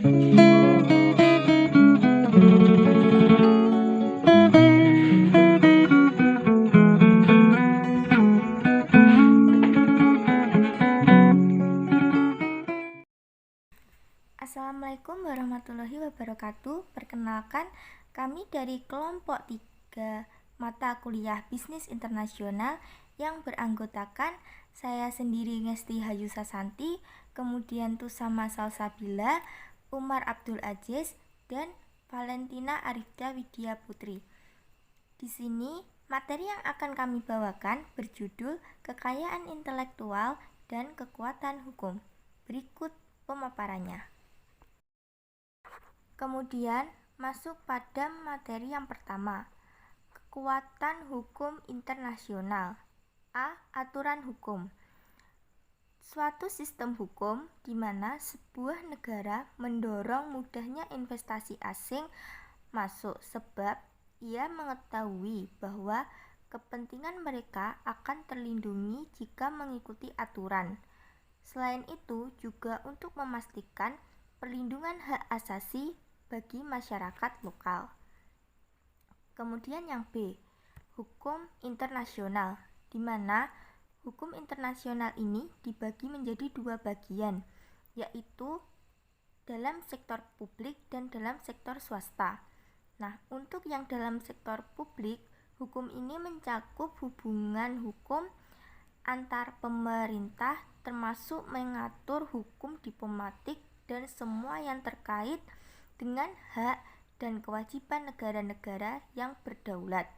Assalamualaikum warahmatullahi wabarakatuh. Perkenalkan, kami dari kelompok 3 mata kuliah Bisnis Internasional yang beranggotakan saya sendiri Ngesti Hayu Sasanti, kemudian Tusama Salsabila, Umar Abdul Aziz, dan Valentina Arifda Widya Putri. Di sini, materi yang akan kami bawakan berjudul Kekayaan Intelektual dan Kekuatan Hukum. Berikut pemaparannya. Kemudian masuk pada materi yang pertama, kekuatan hukum internasional. A. Aturan hukum. Suatu sistem hukum di mana sebuah negara mendorong mudahnya investasi asing masuk sebab ia mengetahui bahwa kepentingan mereka akan terlindungi jika mengikuti aturan. Selain itu juga untuk memastikan perlindungan hak asasi bagi masyarakat lokal. Kemudian yang B, hukum internasional, di mana hukum internasional ini dibagi menjadi 2 bagian, yaitu dalam sektor publik dan dalam sektor swasta. Nah, untuk yang dalam sektor publik, hukum ini mencakup hubungan hukum antar pemerintah termasuk mengatur hukum diplomatik dan semua yang terkait dengan hak dan kewajiban negara-negara yang berdaulat.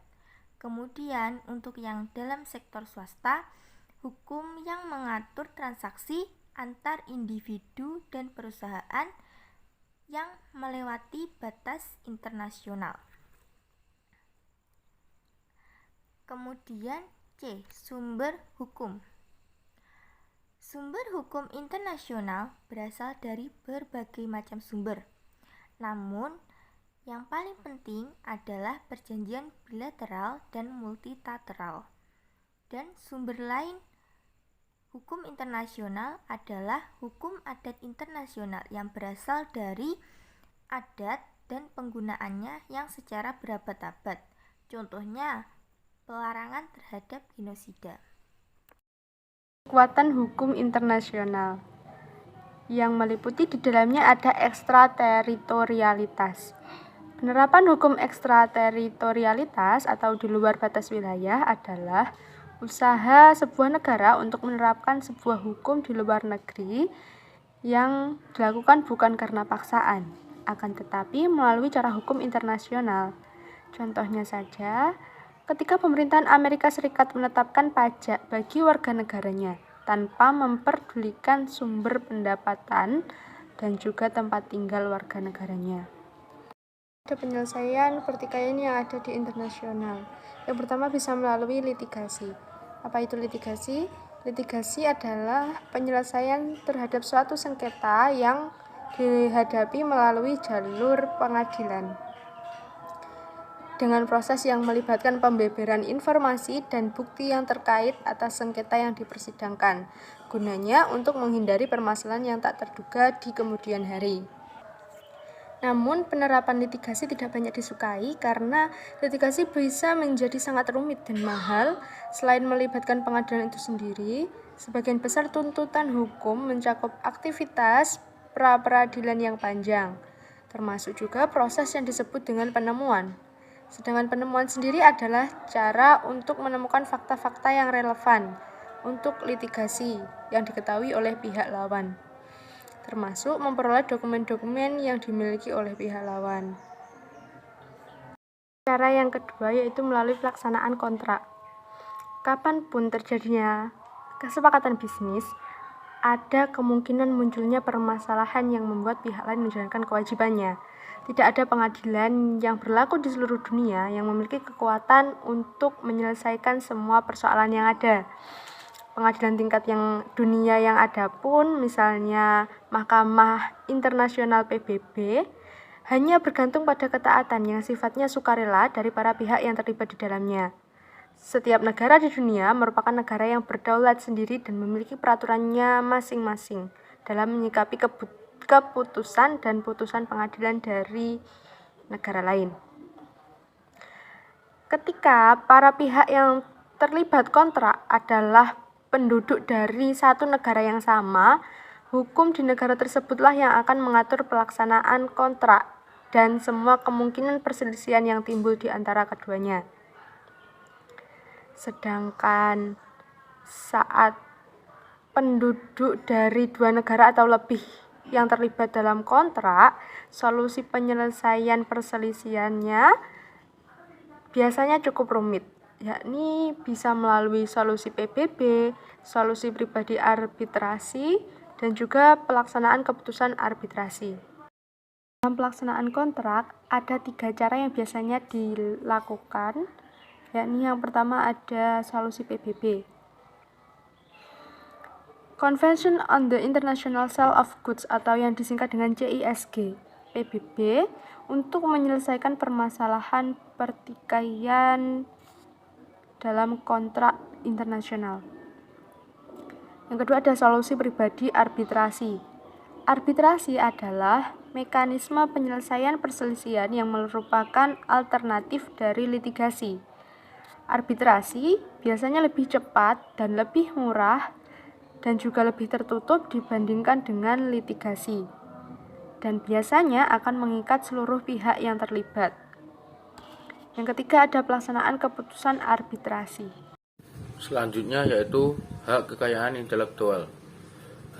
Kemudian untuk yang dalam sektor swasta, hukum yang mengatur transaksi antar individu dan perusahaan yang melewati batas internasional. Kemudian C. Sumber hukum. Sumber hukum internasional berasal dari berbagai macam sumber. Namun, yang paling penting adalah perjanjian bilateral dan multilateral. Dan sumber lain hukum internasional adalah hukum adat internasional yang berasal dari adat dan penggunaannya yang secara berabad-abad. Contohnya, pelarangan terhadap genosida. Kekuatan hukum internasional yang meliputi di dalamnya ada ekstrateritorialitas. Penerapan hukum ekstrateritorialitas atau di luar batas wilayah adalah usaha sebuah negara untuk menerapkan sebuah hukum di luar negeri yang dilakukan bukan karena paksaan, akan tetapi melalui cara hukum internasional. Contohnya saja, ketika pemerintahan Amerika Serikat menetapkan pajak bagi warga negaranya tanpa memperdulikan sumber pendapatan dan juga tempat tinggal warga negaranya. Ada penyelesaian pertikaian yang ada di internasional. Yang pertama bisa melalui litigasi. Apa itu litigasi? Litigasi adalah penyelesaian terhadap suatu sengketa yang dihadapi melalui jalur pengadilan, dengan proses yang melibatkan pembeberan informasi dan bukti yang terkait atas sengketa yang dipersidangkan, gunanya untuk menghindari permasalahan yang tak terduga di kemudian hari. Namun, penerapan litigasi tidak banyak disukai karena litigasi bisa menjadi sangat rumit dan mahal. Selain melibatkan pengadilan itu sendiri, sebagian besar tuntutan hukum mencakup aktivitas pra-peradilan yang panjang, termasuk juga proses yang disebut dengan penemuan. Sedangkan penemuan sendiri adalah cara untuk menemukan fakta-fakta yang relevan untuk litigasi yang diketahui oleh pihak lawan, termasuk memperoleh dokumen-dokumen yang dimiliki oleh pihak lawan. Cara yang kedua yaitu melalui pelaksanaan kontrak. Kapanpun terjadinya kesepakatan bisnis, ada kemungkinan munculnya permasalahan yang membuat pihak lain menjalankan kewajibannya. Tidak ada pengadilan yang berlaku di seluruh dunia yang memiliki kekuatan untuk menyelesaikan semua persoalan yang ada. Pengadilan tingkat yang dunia yang ada pun, misalnya Mahkamah Internasional PBB, hanya bergantung pada ketaatan yang sifatnya sukarela dari para pihak yang terlibat di dalamnya. Setiap negara di dunia merupakan negara yang berdaulat sendiri dan memiliki peraturannya masing-masing dalam menyikapi keputusan dan putusan pengadilan dari negara lain. Ketika para pihak yang terlibat kontrak adalah penduduk dari satu negara yang sama, hukum di negara tersebutlah yang akan mengatur pelaksanaan kontrak dan semua kemungkinan perselisihan yang timbul di antara keduanya. Sedangkan saat penduduk dari dua negara atau lebih yang terlibat dalam kontrak, solusi penyelesaian perselisihannya biasanya cukup rumit, yakni bisa melalui solusi PBB, solusi pribadi arbitrasi, dan juga pelaksanaan keputusan arbitrasi. Dalam pelaksanaan kontrak, ada 3 cara yang biasanya dilakukan, yakni yang pertama ada solusi PBB. Convention on the International Sale of Goods atau yang disingkat dengan CISG, PBB, untuk menyelesaikan permasalahan pertikaian dalam kontrak internasional. Yang kedua ada solusi pribadi arbitrasi. Arbitrasi adalah mekanisme penyelesaian perselisihan yang merupakan alternatif dari litigasi. Arbitrasi biasanya lebih cepat dan lebih murah dan juga lebih tertutup dibandingkan dengan litigasi, dan biasanya akan mengikat seluruh pihak yang terlibat. Yang ketiga ada pelaksanaan keputusan arbitrasi. Selanjutnya yaitu hak kekayaan intelektual.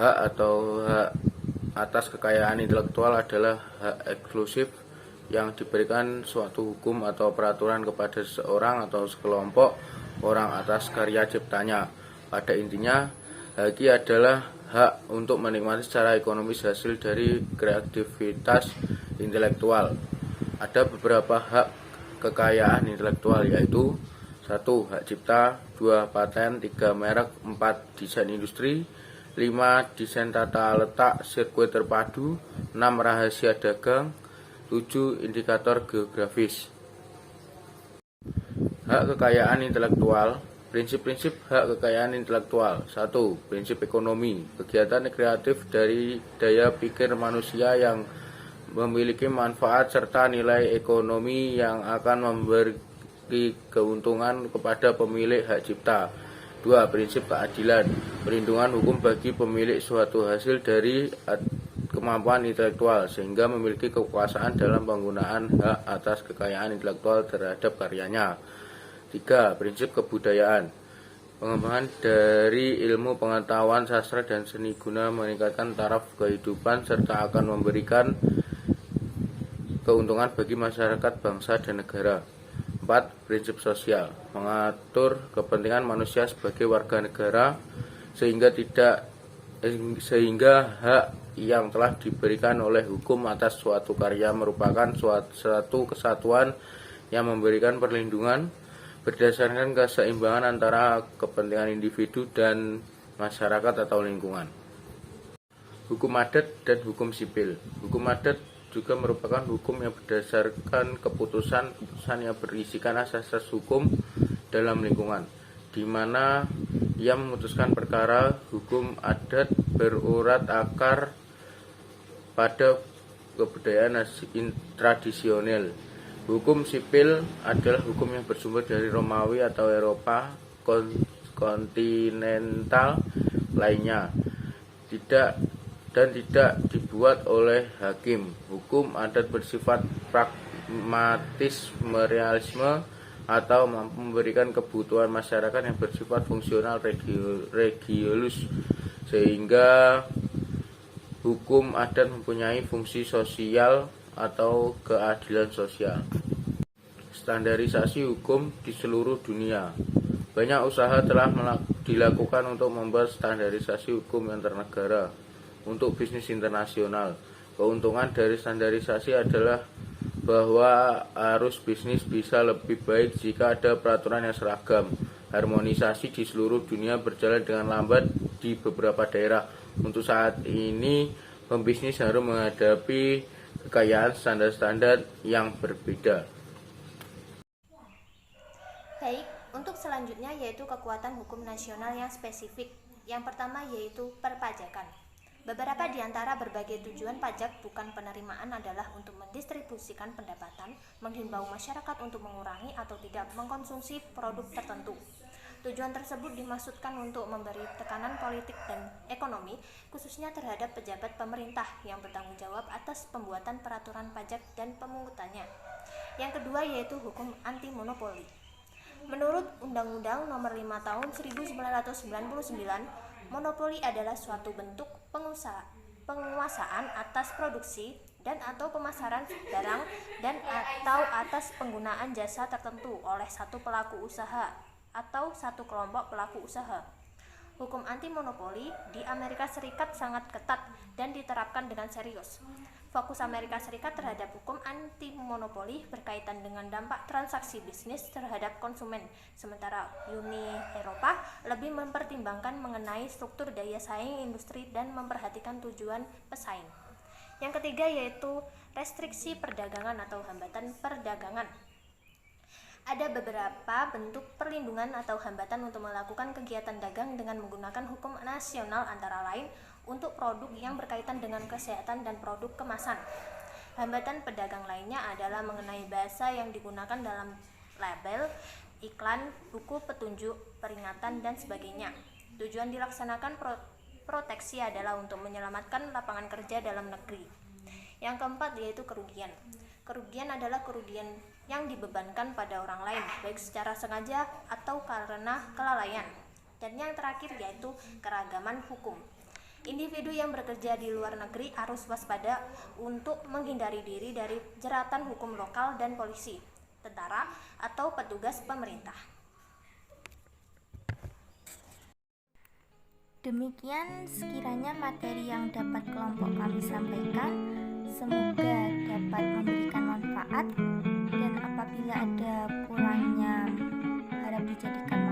Hak atau hak atas kekayaan intelektual adalah hak eksklusif yang diberikan suatu hukum atau peraturan kepada seseorang atau sekelompok orang atas karya ciptanya. Pada intinya, hak adalah hak untuk menikmati secara ekonomis hasil dari kreativitas intelektual. Ada beberapa hak kekayaan intelektual yaitu 1. Hak cipta, 2. Paten, 3. Merek, 4. Desain industri, 5. Desain tata letak sirkuit terpadu, 6. Rahasia dagang, 7. Indikator geografis. Hak kekayaan intelektual. Prinsip-prinsip hak kekayaan intelektual. 1. Prinsip ekonomi. Kegiatan kreatif dari daya pikir manusia yang memiliki manfaat serta nilai ekonomi yang akan memberi keuntungan kepada pemilik hak cipta. 2. Prinsip keadilan. Perlindungan hukum bagi pemilik suatu hasil dari kemampuan intelektual sehingga memiliki kekuasaan dalam penggunaan hak atas kekayaan intelektual terhadap karyanya. 3. Prinsip kebudayaan. Pengembangan dari ilmu pengetahuan sastra dan seni guna meningkatkan taraf kehidupan serta akan memberikan keuntungan bagi masyarakat, bangsa, dan negara. 4. Prinsip sosial. Mengatur kepentingan manusia sebagai warga negara sehingga hak yang telah diberikan oleh hukum atas suatu karya merupakan suatu kesatuan yang memberikan perlindungan berdasarkan keseimbangan antara kepentingan individu dan masyarakat atau lingkungan. Hukum adat dan hukum sipil. Hukum adat juga merupakan hukum yang berdasarkan keputusan yang berisikan asas-asas hukum dalam lingkungan, di mana ia memutuskan perkara. Hukum adat berurat akar pada kebudayaan tradisional. Hukum sipil adalah hukum yang bersumber dari Romawi atau Eropa kontinental lainnya, tidak dibuat oleh hakim. Hukum adat bersifat pragmatis, realisme, atau mampu memberikan kebutuhan masyarakat yang bersifat fungsional religius, sehingga hukum adat mempunyai fungsi sosial atau keadilan sosial. Standarisasi hukum di seluruh dunia. Banyak usaha telah dilakukan untuk membuat standarisasi hukum antar negara untuk bisnis internasional. Keuntungan dari standarisasi adalah bahwa arus bisnis bisa lebih baik jika ada peraturan yang seragam. Harmonisasi di seluruh dunia berjalan dengan lambat di beberapa daerah. Untuk saat ini, pembisnis harus menghadapi kekayaan standar-standar yang berbeda. Baik, untuk selanjutnya yaitu kekuatan hukum nasional yang spesifik. Yang pertama yaitu perpajakan. Beberapa di antara berbagai tujuan pajak bukan penerimaan adalah untuk mendistribusikan pendapatan, menghimbau masyarakat untuk mengurangi atau tidak mengkonsumsi produk tertentu. Tujuan tersebut dimaksudkan untuk memberi tekanan politik dan ekonomi, khususnya terhadap pejabat pemerintah yang bertanggung jawab atas pembuatan peraturan pajak dan pemungutannya. Yang kedua yaitu hukum anti monopoli. Menurut Undang-Undang Nomor 5 Tahun 1999, monopoli adalah suatu bentuk penguasaan atas produksi dan atau pemasaran barang dan atau atas penggunaan jasa tertentu oleh satu pelaku usaha atau satu kelompok pelaku usaha. Hukum anti monopoli di Amerika Serikat sangat ketat dan diterapkan dengan serius. Fokus Amerika Serikat terhadap hukum anti monopoli berkaitan dengan dampak transaksi bisnis terhadap konsumen, sementara Uni Eropa lebih mempertimbangkan mengenai struktur daya saing industri dan memperhatikan tujuan pesaing. Yang ketiga yaitu restriksi perdagangan atau hambatan perdagangan. Ada beberapa bentuk perlindungan atau hambatan untuk melakukan kegiatan dagang dengan menggunakan hukum nasional, antara lain untuk produk yang berkaitan dengan kesehatan dan produk kemasan. Hambatan pedagang lainnya adalah mengenai bahasa yang digunakan dalam label, iklan, buku petunjuk, peringatan, dan sebagainya. Tujuan dilaksanakan proteksi adalah untuk menyelamatkan lapangan kerja dalam negeri. Yang keempat yaitu kerugian. Kerugian adalah kerugian yang dibebankan pada orang lain, baik secara sengaja atau karena kelalaian. Dan yang terakhir yaitu keragaman hukum. Individu yang bekerja di luar negeri harus waspada untuk menghindari diri dari jeratan hukum lokal dan polisi, tentara, atau petugas pemerintah. Demikian sekiranya materi yang dapat kelompok kami sampaikan. Semoga dapat memberikan manfaat, dan apabila ada kurangnya harap dijadikan